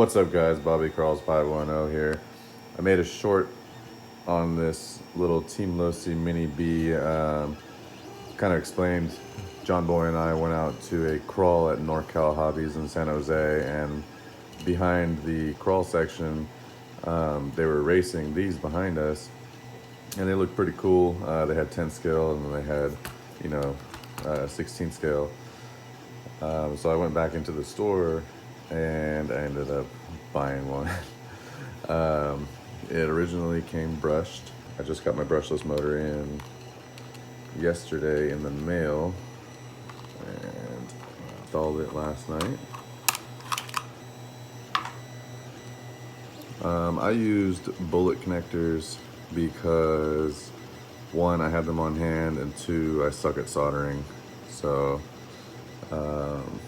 What's up guys, Bobby Crawls 510 here. I made a short on this little Team Losi Mini B. Kind of explained, John Boy and I went out to a crawl at NorCal Hobbies in San Jose, and behind the crawl section, they were racing these behind us, and they looked pretty cool. They had 10 scale and then they had, 16 scale. So I went back into the store and I ended up buying one. It originally came brushed. I just got my brushless motor in yesterday in the mail and installed it last night. I used bullet connectors because one, I had them on hand, and two, I suck at soldering. So I'm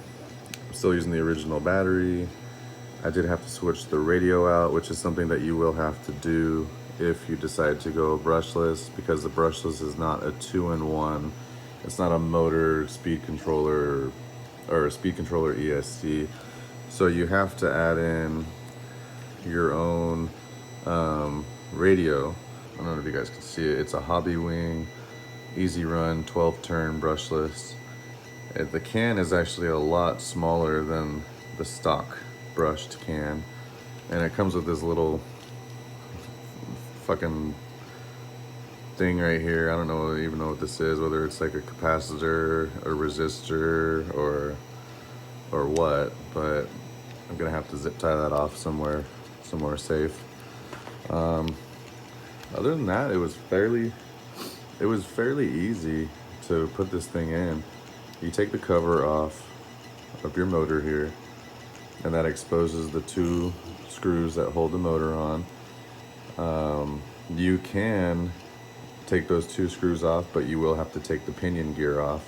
still using the original battery. I did have to switch the radio out, which is something that you will have to do if you decide to go brushless, because the brushless is not a 2-in-1. It's not a motor, speed controller, or a speed controller ESC. So you have to add in your own radio. I don't know if you guys can see it. It's a HobbyWing EZrun 12-turn brushless. The can is actually a lot smaller than the stock brushed can, and it comes with this little fucking thing right here. I don't even know what this is, whether it's like a capacitor, a resistor, or what, but I'm gonna have to zip tie that off somewhere safe. Other than that, it was fairly easy to put this thing in. You take the cover off of your motor here, and that exposes the two screws that hold the motor on. You can take those two screws off, but you will have to take the pinion gear off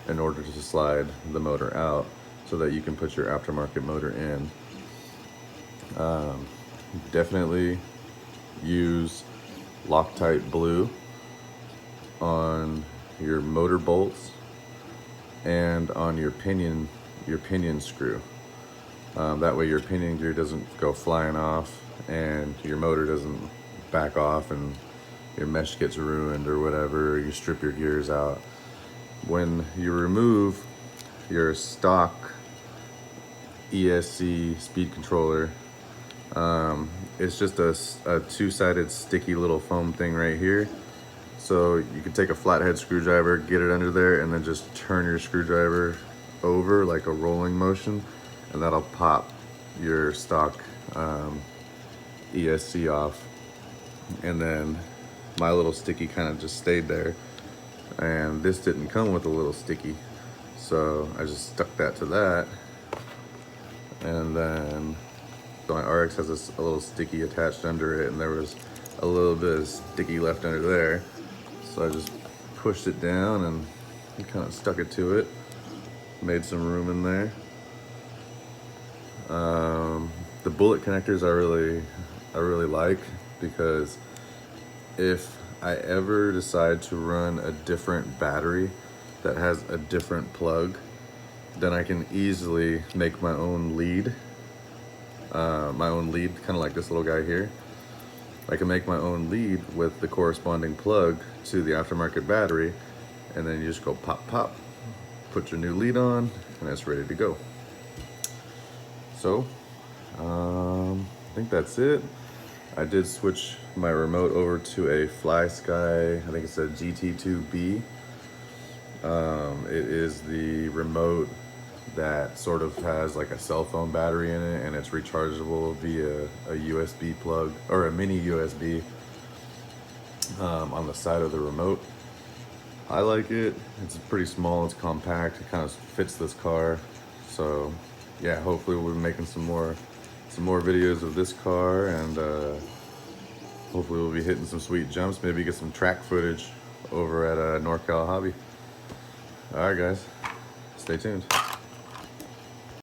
in order to slide the motor out so that you can put your aftermarket motor in. Definitely use Loctite blue on your motor bolts and on your pinion screw. That way your pinion gear doesn't go flying off and your motor doesn't back off and your mesh gets ruined or whatever. You strip your gears out. When you remove your stock ESC speed controller, it's just a two-sided sticky little foam thing right here. So you can take a flathead screwdriver, get it under there, and then just turn your screwdriver over like a rolling motion, and that'll pop your stock ESC off. And then my little sticky kind of just stayed there, and this didn't come with a little sticky, so I just stuck that to that. And then my RX has a little sticky attached under it, and there was a little bit of sticky left under there. So I just pushed it down and kind of stuck it to it. Made some room in there. The bullet connectors I really like, because if I ever decide to run a different battery that has a different plug, then I can easily make my own lead. Kind of like this little guy here. I can make my own lead with the corresponding plug to the aftermarket battery, and then you just go pop, pop, put your new lead on, and it's ready to go. So, I think that's it. I did switch my remote over to a Fly Sky, I think it's a GT2B. It is the remote that sort of has like a cell phone battery in it, and it's rechargeable via a USB plug, or a mini USB on the side of the remote. I like it. It's pretty small, it's compact, it kind of fits this car. So yeah, hopefully we'll be making some more videos of this car, and hopefully we'll be hitting some sweet jumps, maybe get some track footage over at NorCal Hobby. All right guys, stay tuned.